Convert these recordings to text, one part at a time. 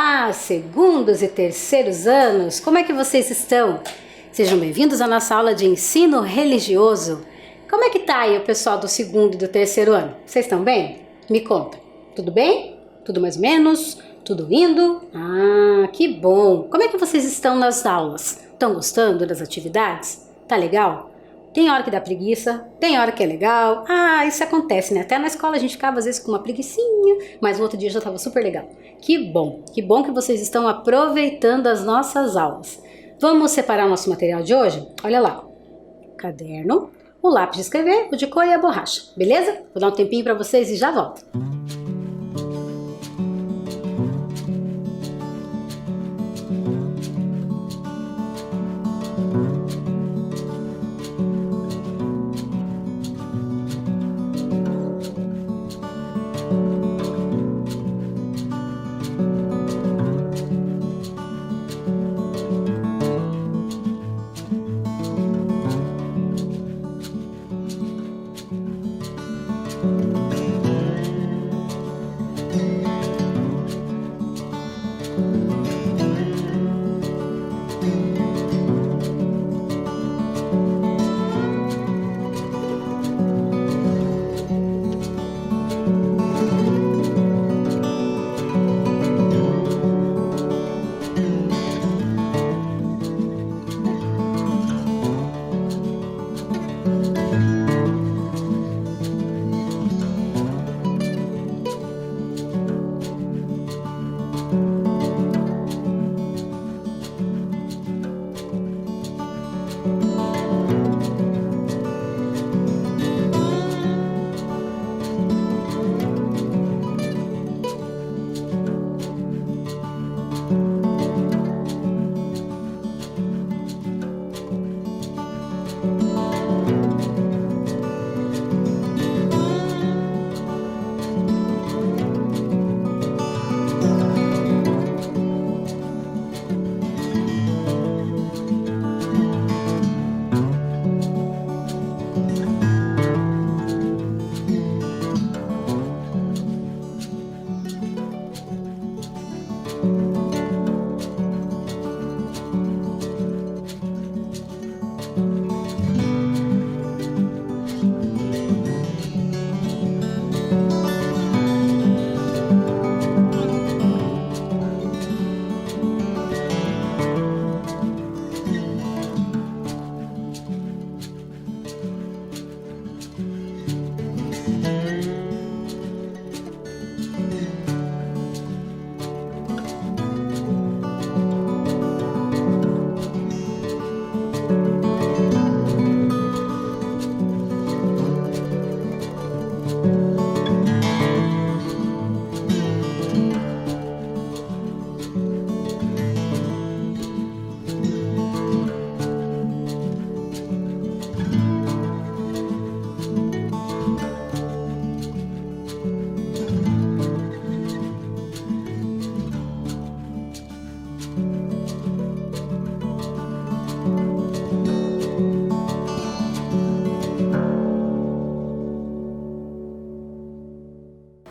Olá, segundos e terceiros anos, como é que vocês estão? Sejam bem-vindos à nossa aula de ensino religioso. Como é que tá aí o pessoal do segundo e do terceiro ano? Vocês estão bem? Me conta. Tudo bem? Tudo mais ou menos? Tudo indo? Ah, que bom! Como é que vocês estão nas aulas? Estão gostando das atividades? Tá legal? Tem hora que dá preguiça, tem hora que é legal. Ah, isso acontece, né? Até na escola a gente ficava às vezes com uma preguicinha, mas o outro dia já estava super legal. Que bom que vocês estão aproveitando as nossas aulas. Vamos separar nosso material de hoje? Olha lá, o caderno, o lápis de escrever, o de cor e a borracha, beleza? Vou dar um tempinho para vocês e já volto.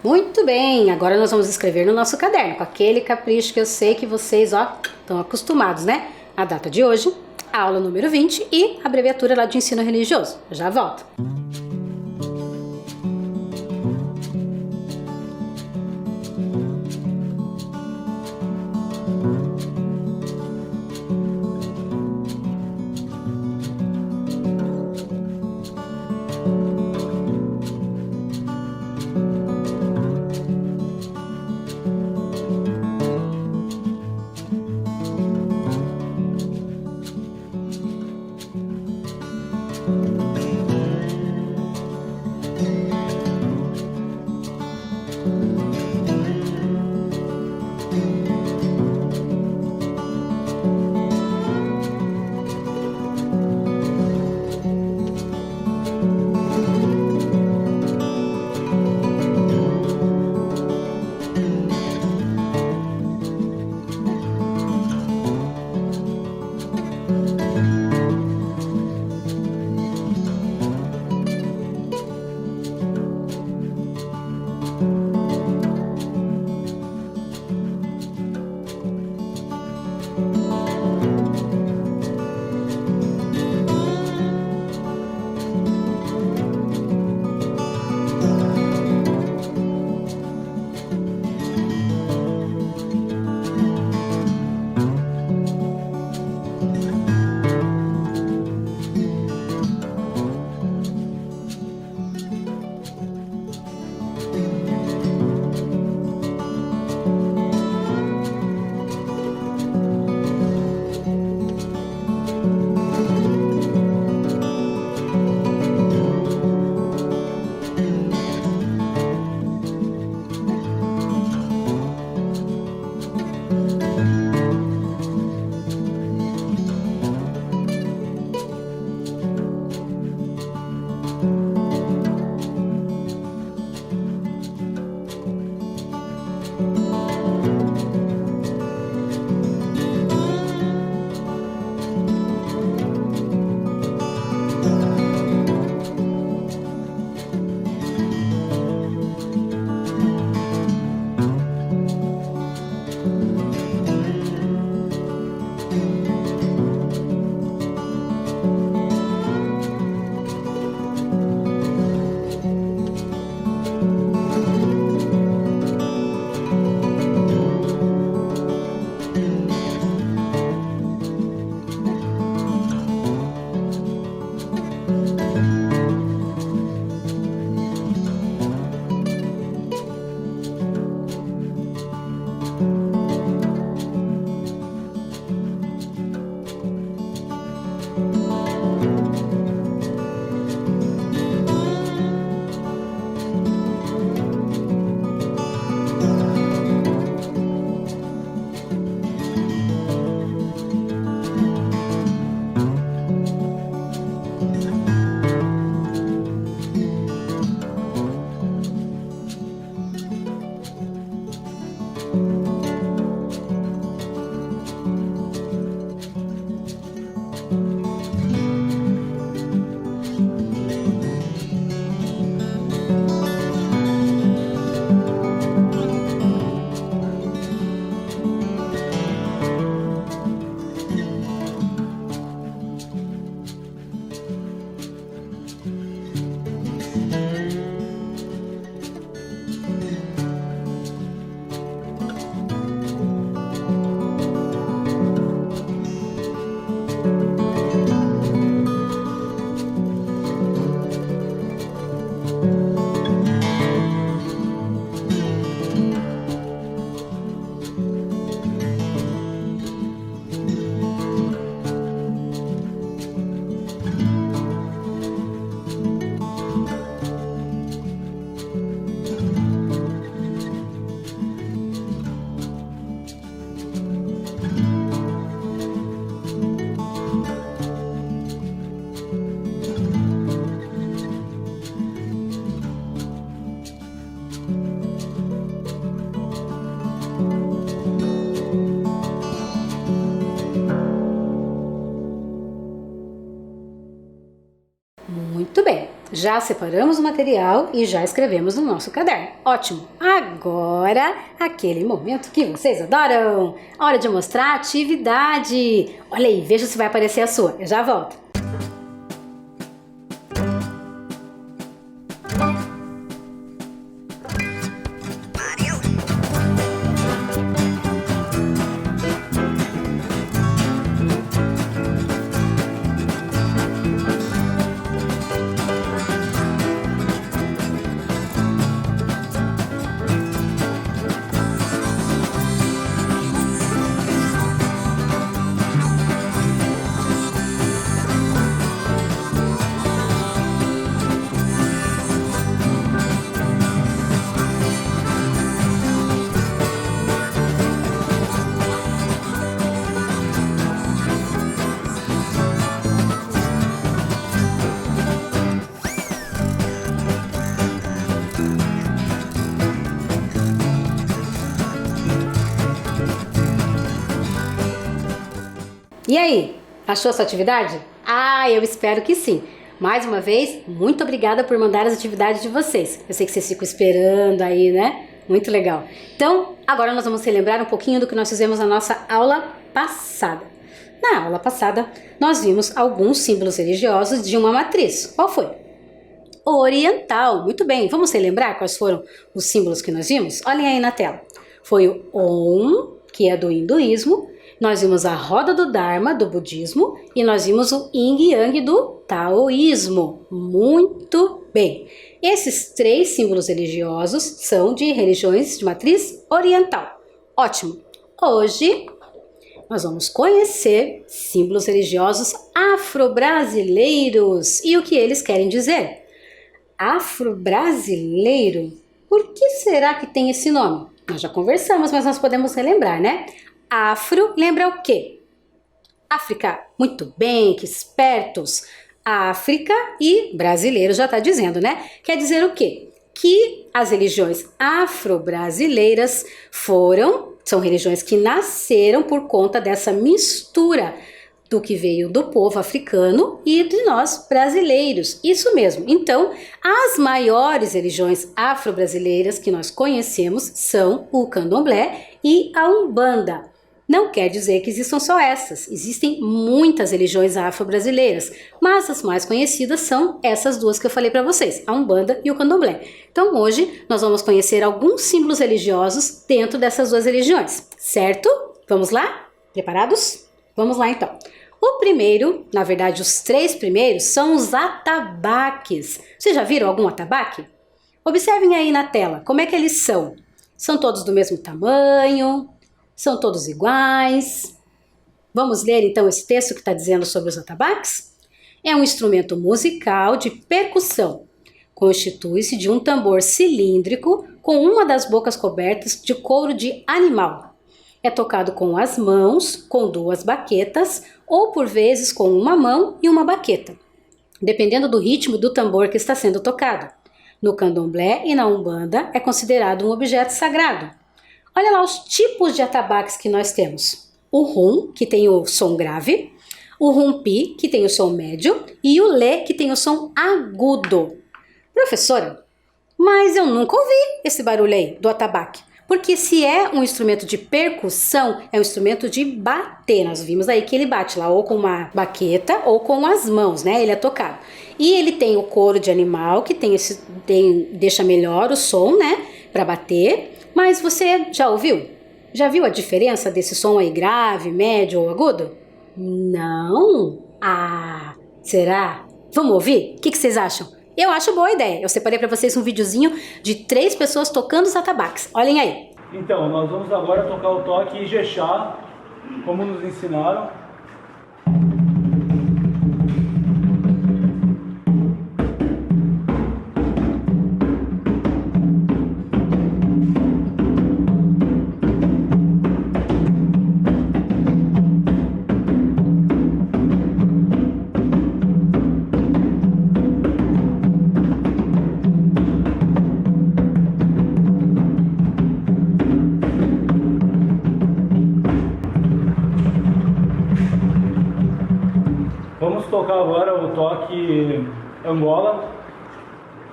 Muito bem, agora nós vamos escrever no nosso caderno, com aquele capricho que eu sei que vocês, estão acostumados, né? A data de hoje, a aula número 20 e a abreviatura lá de ensino religioso. Eu já volto. Muito bem, já separamos o material e já escrevemos no nosso caderno. Ótimo! Agora, aquele momento que vocês adoram! Hora de mostrar a atividade! Olha aí, veja se vai aparecer a sua. Eu já volto. E aí, achou a sua atividade? Ah, eu espero que sim. Mais uma vez, muito obrigada por mandar as atividades de vocês. Eu sei que vocês ficam esperando aí, né? Muito legal. Então, agora nós vamos relembrar um pouquinho do que nós fizemos na nossa aula passada. Na aula passada, nós vimos alguns símbolos religiosos de uma matriz. Qual foi? Oriental. Muito bem. Vamos relembrar quais foram os símbolos que nós vimos? Olhem aí na tela. Foi o Om, que é do hinduísmo. Nós vimos a roda do Dharma, do budismo, e nós vimos o Yin e Yang do taoísmo. Muito bem. Esses três símbolos religiosos são de religiões de matriz oriental. Ótimo. Hoje nós vamos conhecer símbolos religiosos afro-brasileiros e o que eles querem dizer. Afro-brasileiro? Por que será que tem esse nome? Nós já conversamos, mas nós podemos relembrar, né? Afro lembra o quê? África. Muito bem, que espertos. África e brasileiro já está dizendo, né? Quer dizer o quê? Que as religiões afro-brasileiras são religiões que nasceram por conta dessa mistura do que veio do povo africano e de nós brasileiros. Isso mesmo. Então, as maiores religiões afro-brasileiras que nós conhecemos são o Candomblé e a Umbanda. Não quer dizer que existam só essas, existem muitas religiões afro-brasileiras, mas as mais conhecidas são essas duas que eu falei para vocês, a Umbanda e o Candomblé. Então hoje nós vamos conhecer alguns símbolos religiosos dentro dessas duas religiões, certo? Vamos lá? Preparados? Vamos lá então. O primeiro, na verdade os três primeiros, são os atabaques. Vocês já viram algum atabaque? Observem aí na tela, como é que eles são? São todos do mesmo tamanho? São todos iguais? Vamos ler então esse texto que está dizendo sobre os atabaques? É um instrumento musical de percussão. Constitui-se de um tambor cilíndrico com uma das bocas cobertas de couro de animal. É tocado com as mãos, com duas baquetas ou por vezes com uma mão e uma baqueta, dependendo do ritmo do tambor que está sendo tocado. No Candomblé e na Umbanda é considerado um objeto sagrado. Olha lá os tipos de atabaques que nós temos. O rum, que tem o som grave, o rumpi, que tem o som médio, e o lé, que tem o som agudo. Professora, mas eu nunca ouvi esse barulho aí do atabaque. Porque se é um instrumento de percussão, é um instrumento de bater. Nós vimos aí que ele bate lá ou com uma baqueta ou com as mãos, né? Ele é tocado. E ele tem o couro de animal, que deixa melhor o som, né? Para bater. Mas você já ouviu? Já viu a diferença desse som aí grave, médio ou agudo? Não? Ah, será? Vamos ouvir? O que vocês acham? Eu acho boa ideia. Eu separei para vocês um videozinho de 3 pessoas tocando os atabaques. Olhem aí. Então, nós vamos agora tocar o toque Ijexá, como nos ensinaram. Vamos tocar agora o toque Angola,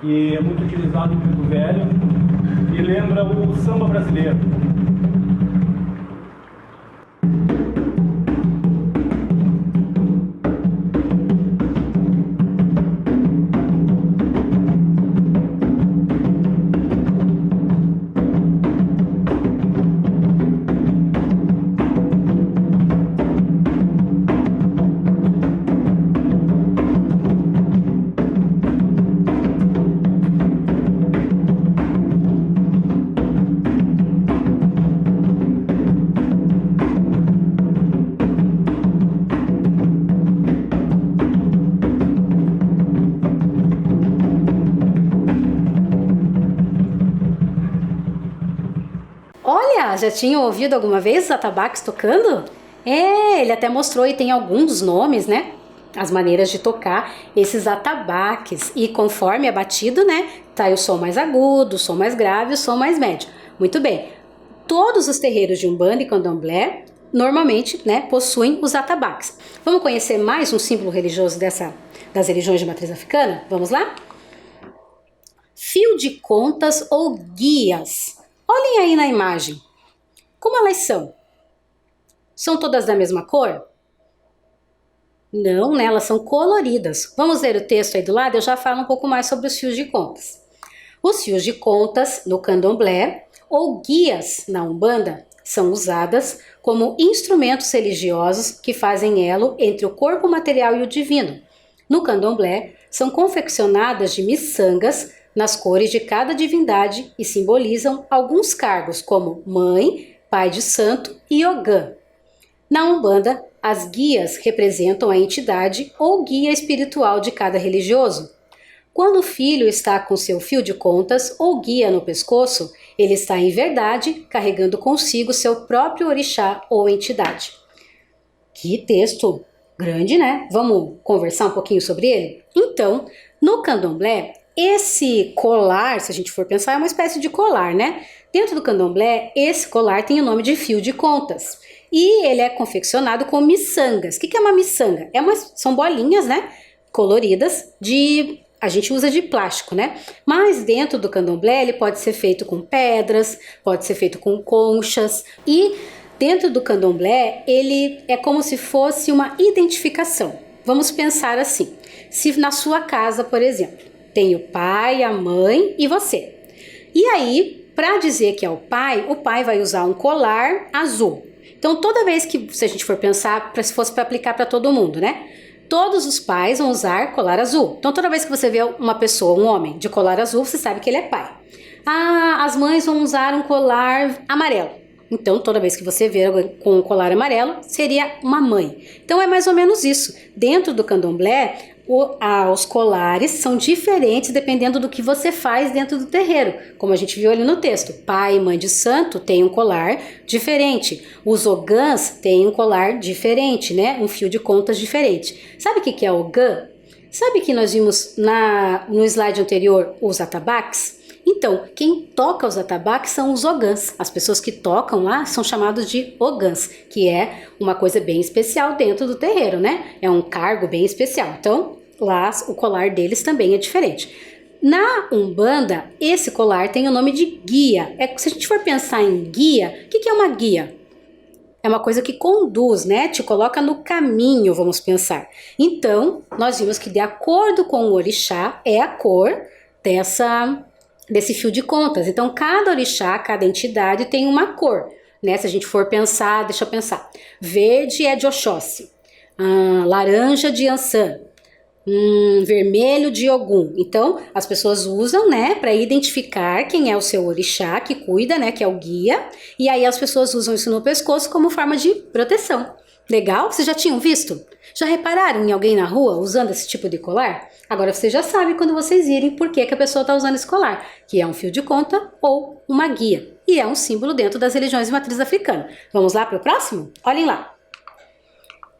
que é muito utilizado no Preto Velho e lembra o samba brasileiro. Olha, já tinham ouvido alguma vez os atabaques tocando? É, ele até mostrou e tem alguns nomes, né? As maneiras de tocar esses atabaques. E conforme é batido, né? Tá aí o som mais agudo, o som mais grave, o som mais médio. Muito bem. Todos os terreiros de Umbanda e Candomblé normalmente, né, possuem os atabaques. Vamos conhecer mais um símbolo religioso das religiões de matriz africana? Vamos lá? Fio de contas ou guias. Olhem aí na imagem. Como elas são? São todas da mesma cor? Não, né? Elas são coloridas. Vamos ler o texto aí do lado, eu já falo um pouco mais sobre os fios de contas. Os fios de contas no candomblé ou guias na Umbanda são usadas como instrumentos religiosos que fazem elo entre o corpo material e o divino. No candomblé, são confeccionadas de miçangas nas cores de cada divindade e simbolizam alguns cargos como mãe, pai de santo e ogã. Na Umbanda, as guias representam a entidade ou guia espiritual de cada religioso. Quando o filho está com seu fio de contas ou guia no pescoço, ele está em verdade carregando consigo seu próprio orixá ou entidade. Que texto grande, né? Vamos conversar um pouquinho sobre ele? Então, no candomblé, esse colar, se a gente for pensar, é uma espécie de colar, né? Dentro do candomblé, esse colar tem o nome de fio de contas. E ele é confeccionado com miçangas. O que é uma miçanga? São bolinhas, né? Coloridas a gente usa de plástico, né? Mas dentro do candomblé ele pode ser feito com pedras, pode ser feito com conchas. E dentro do candomblé ele é como se fosse uma identificação. Vamos pensar assim. Se na sua casa, por exemplo, tem o pai, a mãe e você. E aí, para dizer que é o pai vai usar um colar azul. Então, toda vez que, se a gente for pensar, se fosse para aplicar para todo mundo, né? Todos os pais vão usar colar azul. Então, toda vez que você vê uma pessoa, um homem, de colar azul, você sabe que ele é pai. Ah, as mães vão usar um colar amarelo. Então, toda vez que você vê com um colar amarelo, seria uma mãe. Então, é mais ou menos isso. Dentro do candomblé, os colares são diferentes dependendo do que você faz dentro do terreiro. Como a gente viu ali no texto, pai e mãe de santo têm um colar diferente. Os ogãs têm um colar diferente, né? Um fio de contas diferente. Sabe o que é ogã? Sabe que nós vimos no slide anterior os atabaques? Então, quem toca os atabaques são os ogãs. As pessoas que tocam lá são chamados de ogãs, que é uma coisa bem especial dentro do terreiro, né? É um cargo bem especial. Então, lá o colar deles também é diferente. Na Umbanda, esse colar tem o nome de guia. Se a gente for pensar em guia, o que é uma guia? É uma coisa que conduz, né? Te coloca no caminho, vamos pensar. Então, nós vimos que de acordo com o orixá, é a cor desse fio de contas. Então, cada orixá, cada entidade tem uma cor, né? Se a gente for pensar, deixa eu pensar. Verde é de Oxóssi, laranja de Ansan, vermelho de Ogum. Então, as pessoas usam, né, para identificar quem é o seu orixá que cuida, né, que é o guia. E aí as pessoas usam isso no pescoço como forma de proteção. Legal? Vocês já tinham visto? Já repararam em alguém na rua usando esse tipo de colar? Agora você já sabe quando vocês irem por que a pessoa está usando esse colar, que é um fio de conta ou uma guia. E é um símbolo dentro das religiões de matriz africana. Vamos lá para o próximo? Olhem lá.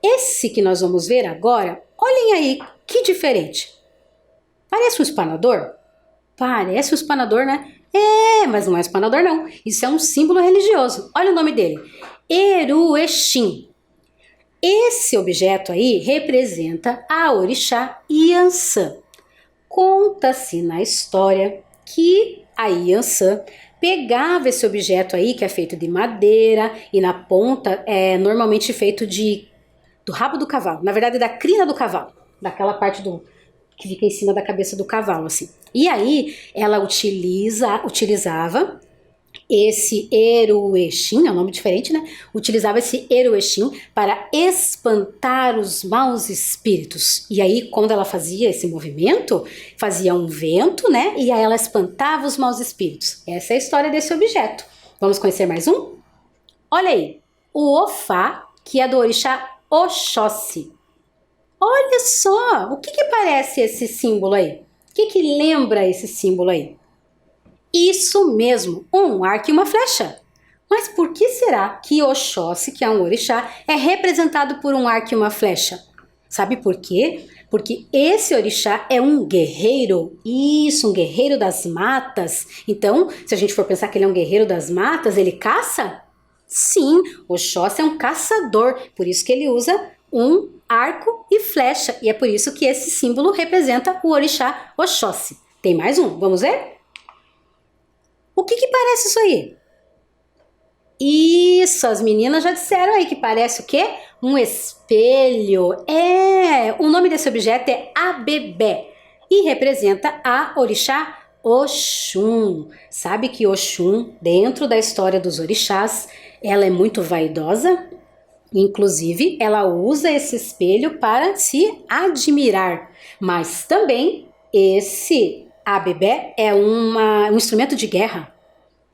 Esse que nós vamos ver agora, olhem aí, que diferente. Parece um espanador? Parece um espanador, né? Mas não é espanador não. Isso é um símbolo religioso. Olha o nome dele. Eruexim. Esse objeto aí representa a orixá Iansã. conta-se na história que a Yansan pegava esse objeto aí, que é feito de madeira, e na ponta é normalmente feito do rabo do cavalo, na verdade da crina do cavalo, daquela parte que fica em cima da cabeça do cavalo, assim. E aí ela utilizava esse Eruexim, é um nome diferente, né? Utilizava esse Eruexim para espantar os maus espíritos. E aí, quando ela fazia esse movimento, fazia um vento, né? E aí ela espantava os maus espíritos. Essa é a história desse objeto. Vamos conhecer mais um? Olha aí, o Ofá, que é do orixá Oxóssi. Olha só, o que parece esse símbolo aí? O que lembra esse símbolo aí? Isso mesmo, um arco e uma flecha. Mas por que será que Oxóssi, que é um orixá, é representado por um arco e uma flecha? Sabe por quê? Porque esse orixá é um guerreiro, isso, um guerreiro das matas. Então, se a gente for pensar que ele é um guerreiro das matas, ele caça? Sim, Oxóssi é um caçador, por isso que ele usa um arco e flecha. E é por isso que esse símbolo representa o orixá Oxóssi. Tem mais um, vamos ver? O que parece isso aí? Isso, as meninas já disseram aí que parece o quê? Um espelho. O nome desse objeto é Abebé e representa a orixá Oxum. Sabe que Oxum, dentro da história dos orixás, ela é muito vaidosa? Inclusive, ela usa esse espelho para se admirar. Mas também esse Abebé é um instrumento de guerra.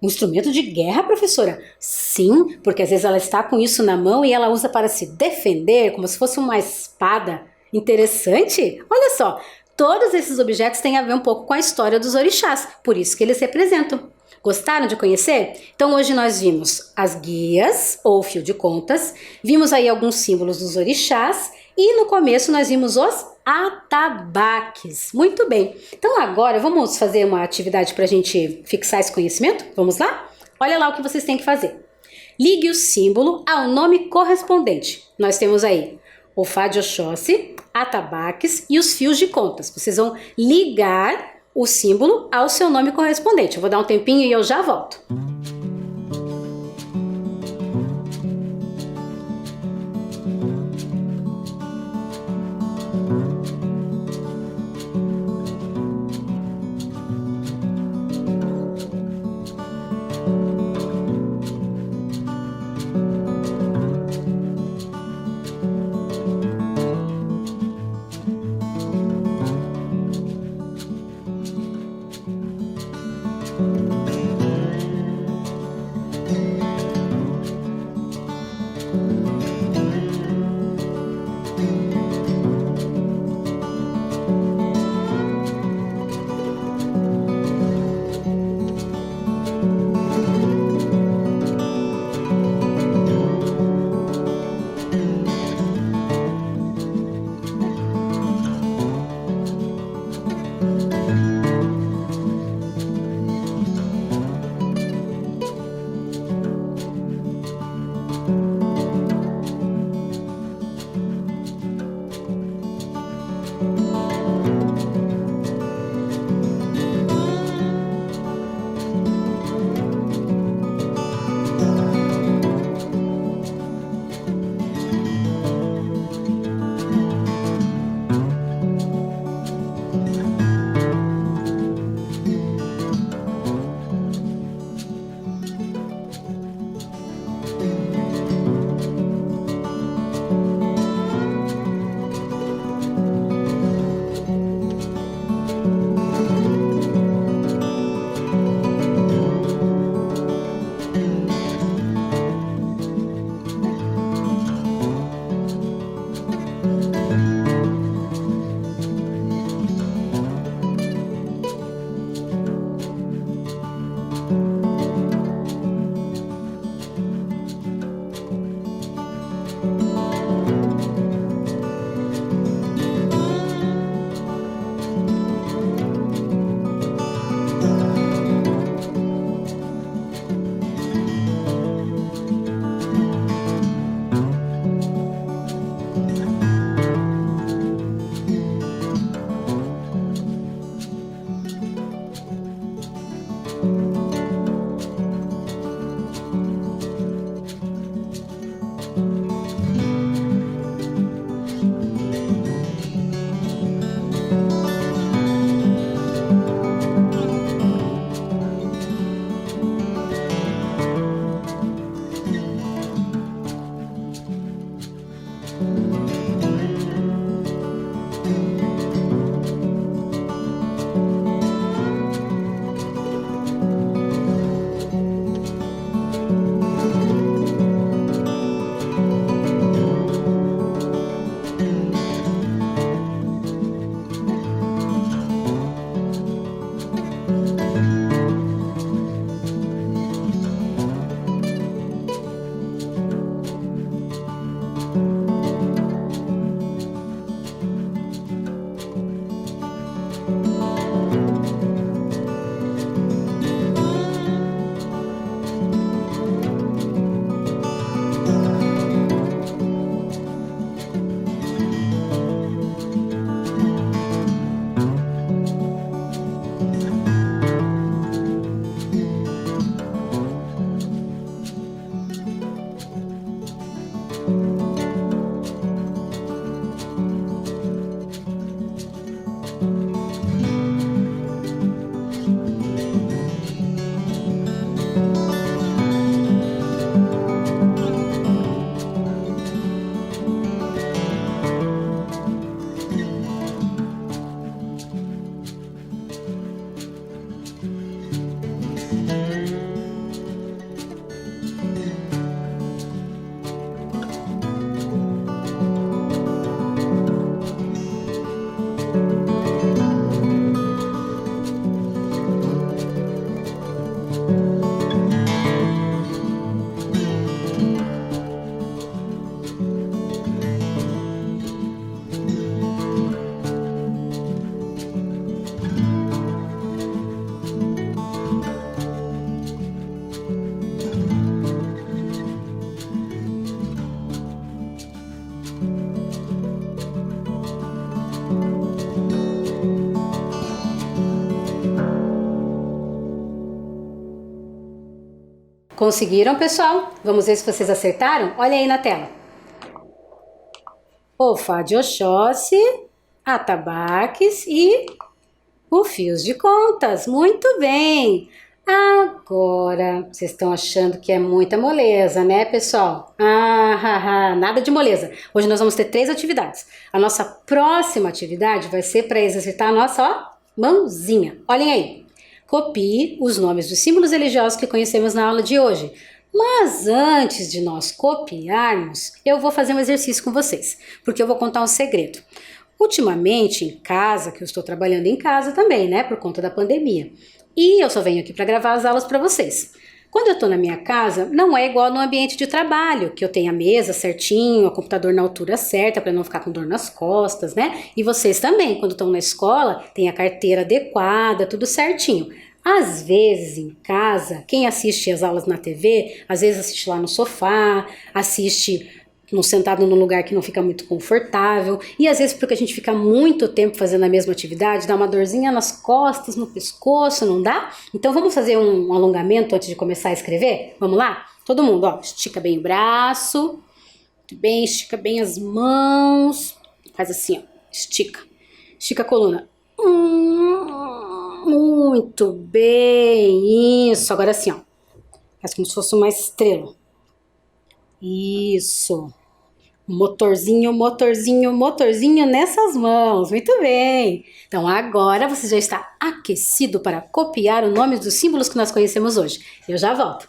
Um instrumento de guerra, professora? Sim, porque às vezes ela está com isso na mão e ela usa para se defender, como se fosse uma espada. Interessante? Olha só, todos esses objetos têm a ver um pouco com a história dos orixás, por isso que eles representam. Gostaram de conhecer? Então hoje nós vimos as guias, ou fio de contas, vimos aí alguns símbolos dos orixás e no começo nós vimos os atabaques. Muito bem, então agora vamos fazer uma atividade para a gente fixar esse conhecimento? Vamos lá? Olha lá o que vocês têm que fazer. Ligue o símbolo ao nome correspondente. Nós temos aí o Fá de Oxóssi, atabaques e os fios de contas. Vocês vão ligar o símbolo ao seu nome correspondente. Eu vou dar um tempinho e eu já volto. Conseguiram, pessoal? Vamos ver se vocês acertaram? Olha aí na tela. O Fá de Oxóssi, atabaques e o fios de contas. Muito bem! Agora, vocês estão achando que é muita moleza, né, pessoal? Nada de moleza. Hoje nós vamos ter 3 atividades. A nossa próxima atividade vai ser para exercitar a nossa, mãozinha. Olhem aí. Copie os nomes dos símbolos religiosos que conhecemos na aula de hoje. Mas antes de nós copiarmos, eu vou fazer um exercício com vocês, porque eu vou contar um segredo. Ultimamente, em casa, que eu estou trabalhando em casa também, né, por conta da pandemia, e eu só venho aqui para gravar as aulas para vocês. Quando eu estou na minha casa, não é igual no ambiente de trabalho, que eu tenho a mesa certinho, o computador na altura certa para não ficar com dor nas costas, né? E vocês também, quando estão na escola, tem a carteira adequada, tudo certinho. Às vezes, em casa, quem assiste as aulas na TV, às vezes assiste lá no sofá, assiste sentado num lugar que não fica muito confortável, e às vezes porque a gente fica muito tempo fazendo a mesma atividade, dá uma dorzinha nas costas, no pescoço, não dá? Então vamos fazer um alongamento antes de começar a escrever? Vamos lá? Todo mundo, ó, estica bem o braço, muito bem, estica bem as mãos, faz assim, ó, estica a coluna. Muito bem, isso, agora assim, ó, faz como se fosse uma estrela. Isso. Motorzinho, motorzinho, motorzinho nessas mãos. Muito bem. Então agora você já está aquecido para copiar os nomes dos símbolos que nós conhecemos hoje. Eu já volto.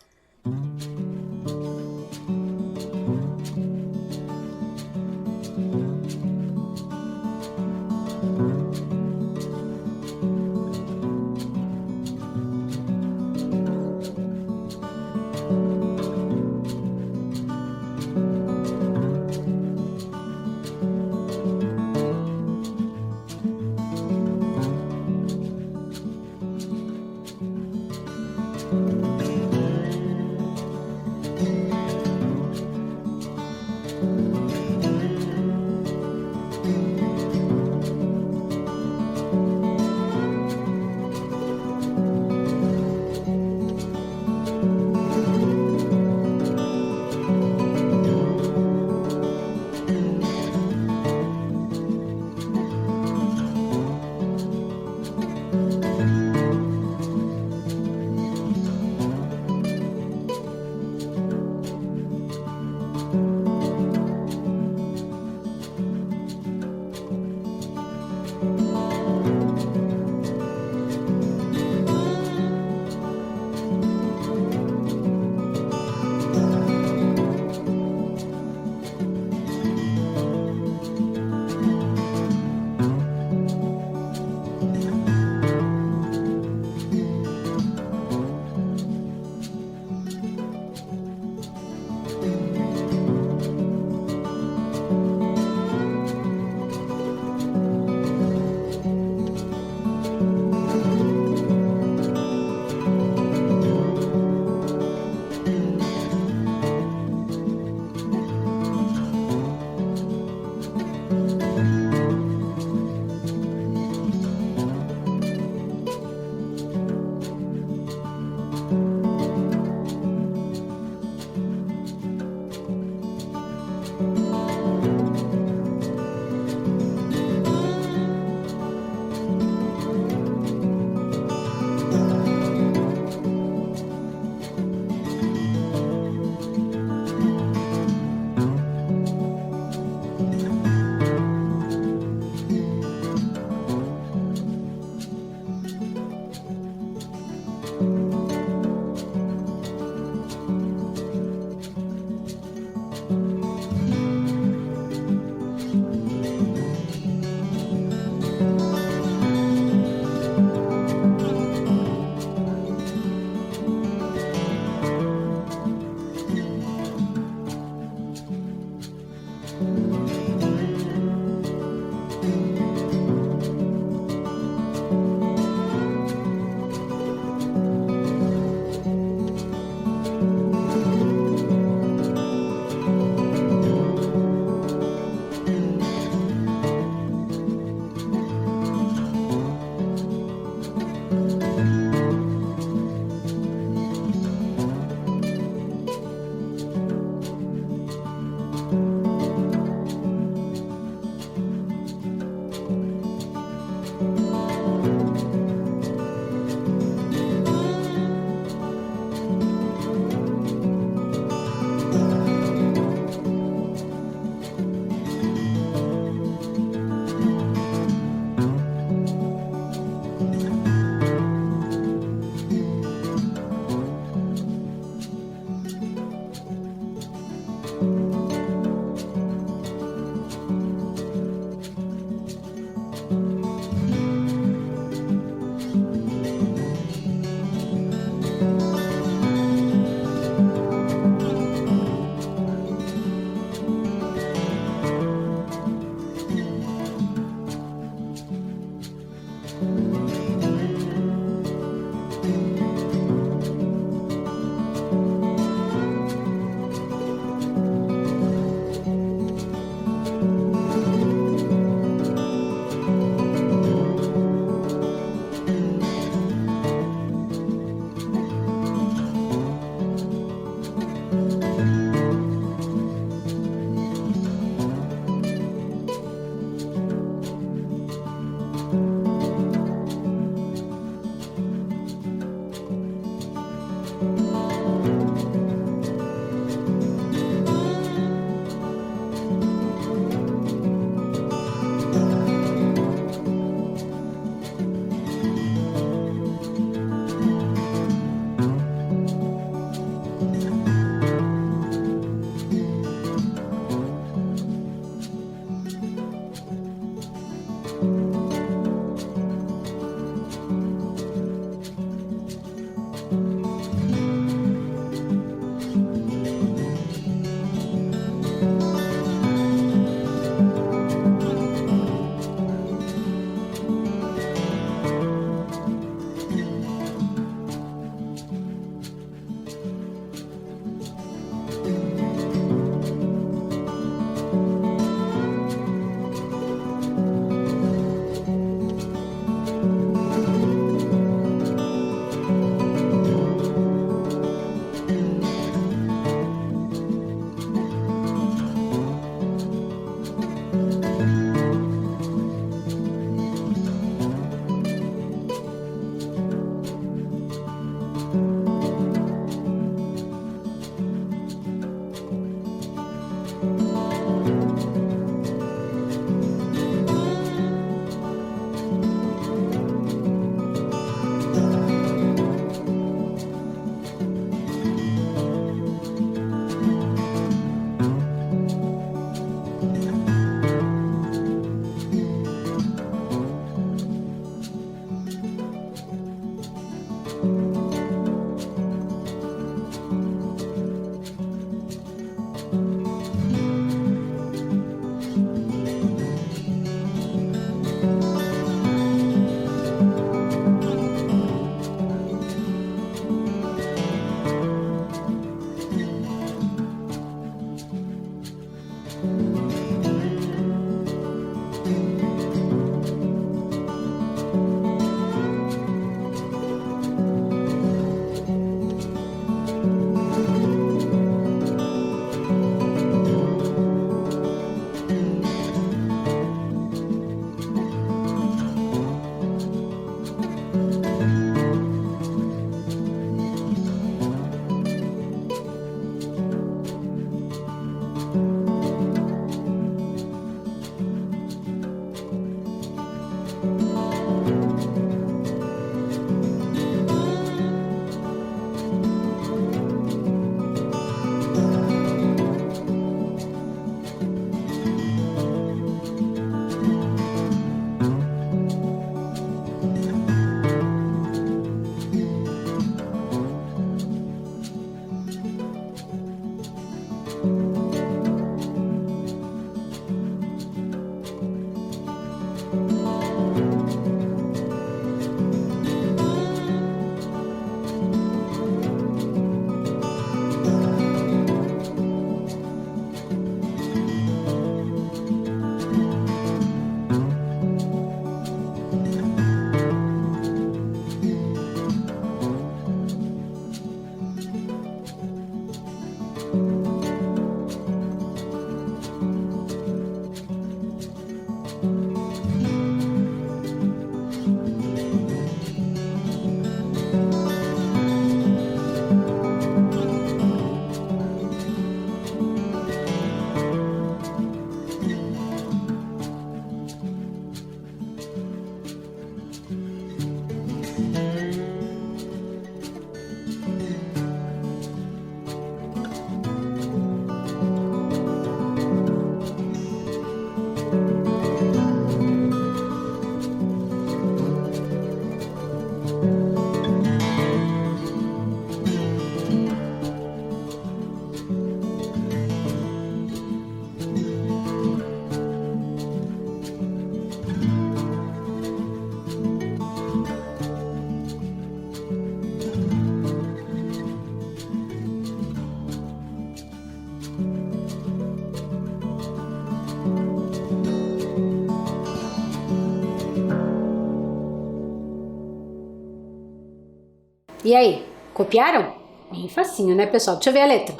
E aí, copiaram? Bem facinho, né, pessoal? Deixa eu ver a letra.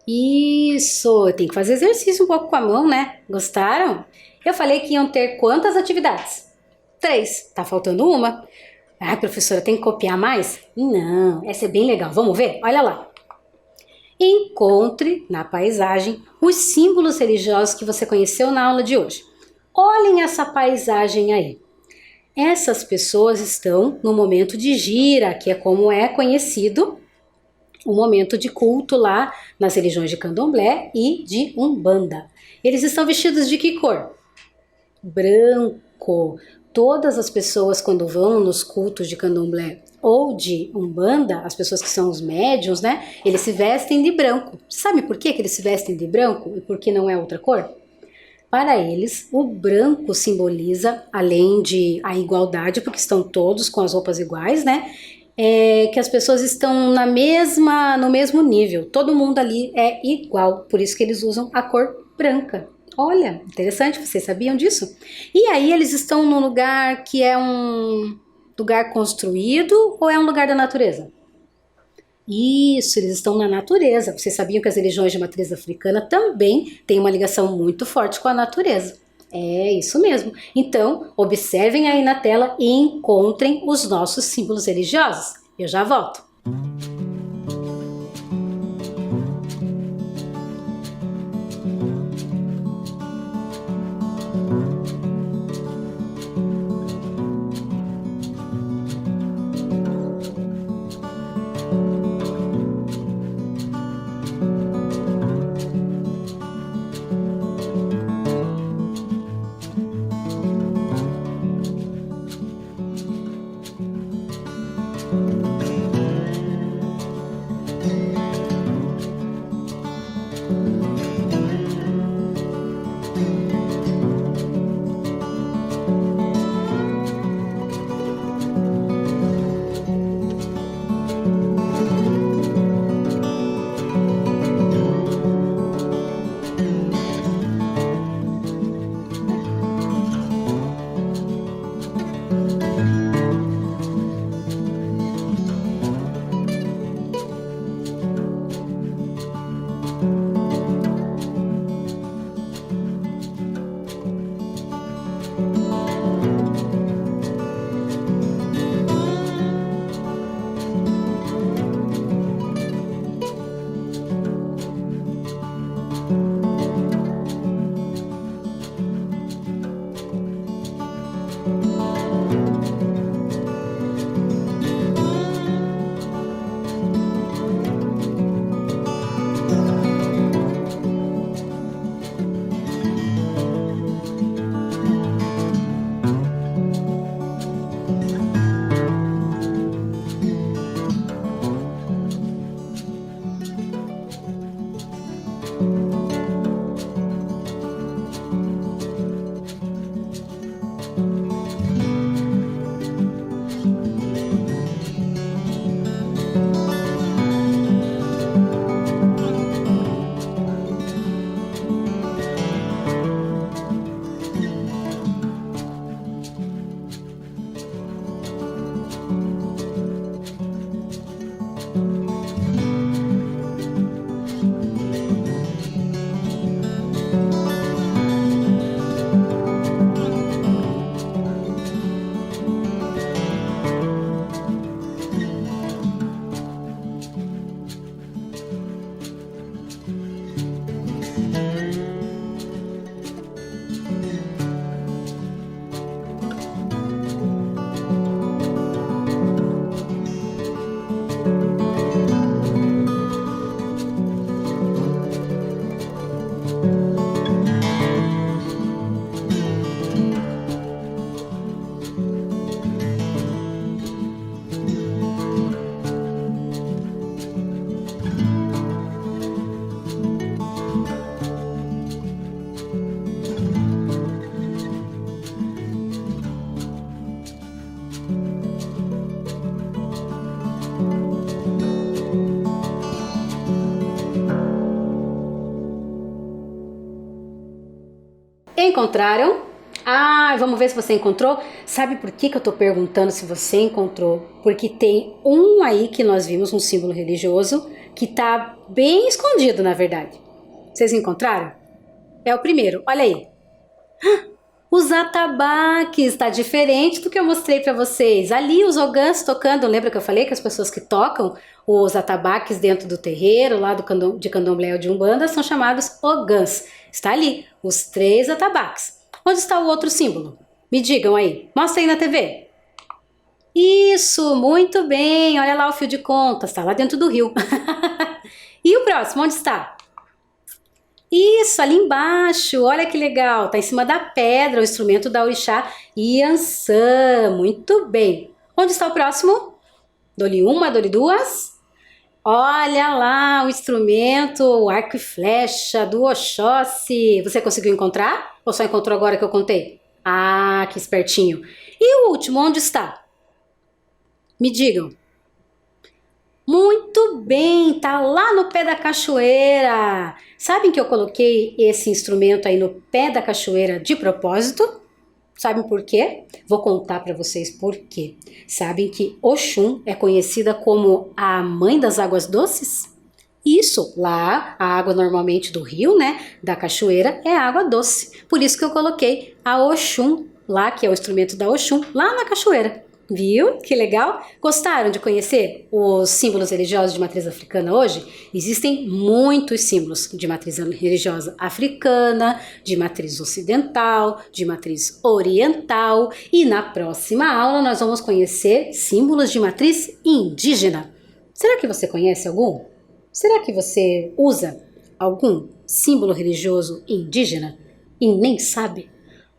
Isso, tem que fazer exercício um pouco com a mão, né? Gostaram? Eu falei que iam ter quantas atividades? 3. Tá faltando uma. Ah, professora, tem que copiar mais? Não, essa é bem legal. Vamos ver? Olha lá. Encontre na paisagem os símbolos religiosos que você conheceu na aula de hoje. Olhem essa paisagem aí. Essas pessoas estão no momento de gira, que é como é conhecido o momento de culto lá nas religiões de Candomblé e de Umbanda. Eles estão vestidos de que cor? Branco. Todas as pessoas quando vão nos cultos de Candomblé ou de Umbanda, as pessoas que são os médiuns, né? Eles se vestem de branco. Sabe por que eles se vestem de branco e por que não é outra cor? Para eles, o branco simboliza, além de a igualdade, porque estão todos com as roupas iguais, né? Que as pessoas estão no mesmo nível. Todo mundo ali é igual, por isso que eles usam a cor branca. Olha, interessante, vocês sabiam disso? E aí eles estão num lugar que é um lugar construído ou é um lugar da natureza? Isso, eles estão na natureza. Vocês sabiam que as religiões de matriz africana também têm uma ligação muito forte com a natureza? É isso mesmo. Então, observem aí na tela e encontrem os nossos símbolos religiosos. Eu já volto. Encontraram? Ah, vamos ver se você encontrou. Sabe por que eu tô perguntando se você encontrou? Porque tem um aí que nós vimos, um símbolo religioso, que tá bem escondido, na verdade. Vocês encontraram? É o primeiro, olha aí. Os atabaques, tá diferente do que eu mostrei para vocês. Ali os ogãs tocando, lembra que eu falei que as pessoas que tocam os atabaques dentro do terreiro, lá de candomblé ou de umbanda, são chamados ogãs. Está ali, os 3 atabaques. Onde está o outro símbolo? Me digam aí, mostra aí na TV. Isso, muito bem, olha lá o fio de contas, tá lá dentro do rio. E o próximo, onde está? Isso, ali embaixo, olha que legal, tá em cima da pedra, o instrumento da orixá Iansã, muito bem. Onde está o próximo? Dou-lhe uma, dou-lhe duas. Olha lá o instrumento, o arco e flecha do Oxóssi. Você conseguiu encontrar? Ou só encontrou agora que eu contei? Ah, que espertinho. E o último, onde está? Me digam. Muito bem, tá lá no pé da cachoeira. Sabem que eu coloquei esse instrumento aí no pé da cachoeira de propósito? Sabem por quê? Vou contar para vocês por quê. Sabem que Oxum é conhecida como a mãe das águas doces? Isso, lá a água normalmente do rio, né, da cachoeira, é água doce. Por isso que eu coloquei a Oxum lá, que é o instrumento da Oxum, lá na cachoeira. Viu? Que legal? Gostaram de conhecer os símbolos religiosos de matriz africana hoje? Existem muitos símbolos de matriz religiosa africana, de matriz ocidental, de matriz oriental e na próxima aula nós vamos conhecer símbolos de matriz indígena. Será que você conhece algum? Será que você usa algum símbolo religioso indígena e nem sabe?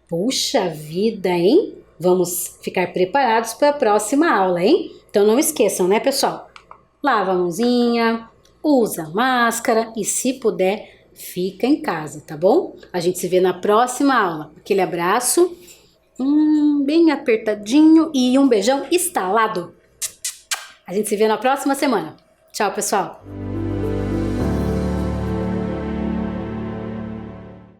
Puxa vida, hein? Vamos ficar preparados para a próxima aula, hein? Então não esqueçam, né, pessoal? Lava a mãozinha, usa máscara e, se puder, fica em casa, tá bom? A gente se vê na próxima aula. Aquele abraço, bem apertadinho e um beijão estalado. A gente se vê na próxima semana. Tchau, pessoal!